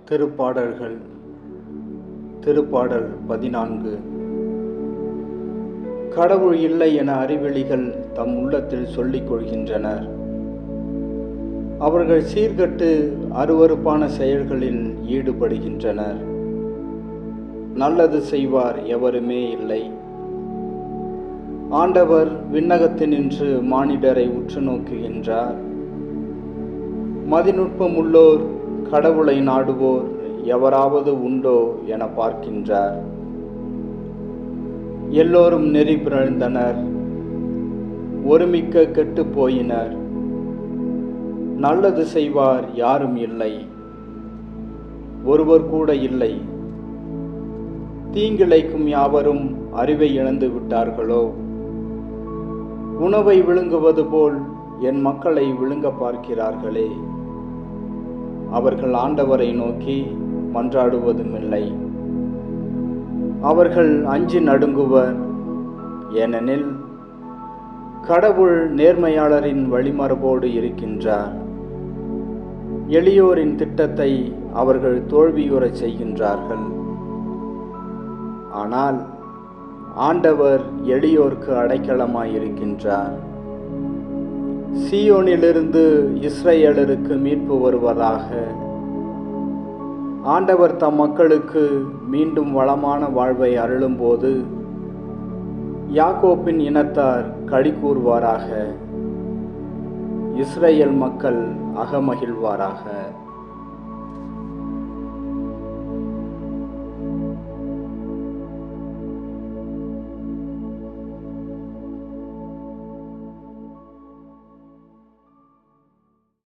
திருப்பாடல்கள். திருப்பாடல் 14. கடவுள் இல்லை என அறிவெளிகள் தம் உள்ளத்தில் சொல்லிக் கொள்கின்றனர். அவர்கள் சீர்கட்டு அருவருப்பான செயல்களில் ஈடுபடுகின்றனர். நல்லது செய்வார் எவருமே இல்லை. ஆண்டவர் விண்ணகத்தினின்று மானிடரை உற்று நோக்குகின்றார். மதிநுட்பமுள்ளோர், கடவுளை நாடுவோர் எவராவது உண்டோ என பார்க்கின்றார். எல்லோரும் நெறி பிறழ்ந்தனர், ஒருமிக்க கெட்டுப் போயினர். நல்லது செய்வார் யாரும் இல்லை, ஒருவர் கூட இல்லை. தீங்கிழைக்கும் யாவரும் அறிவை இழந்து விட்டார்களோ? உணவை விழுங்குவது போல் என் மக்களை விழுங்க பார்க்கிறார்களே. அவர்கள் ஆண்டவரை நோக்கி மன்றாடுவதுமில்லை. அவர்கள் அஞ்சி நடுங்குவர். ஏனெனில் கடவுள் நேர்மையாளரின் வழிமரபோடு இருக்கின்றார். எளியோரின் திட்டத்தை அவர்கள் தோல்வியுறச் செய்கின்றார்கள். ஆனால் ஆண்டவர் எளியோர்க்கு அடைக்கலமாயிருக்கின்றார். சீயோனிலிருந்து இஸ்ரவேலருக்கு மீட்பு வருவதாக. ஆண்டவர் தம் மக்களுக்கு மீண்டும் வளமான வாழ்வை அருளும்போது யாக்கோப்பின் இனத்தார் களி கூர்வாராக. இஸ்ரவேல் மக்கள் அகமகிழ்வாராக.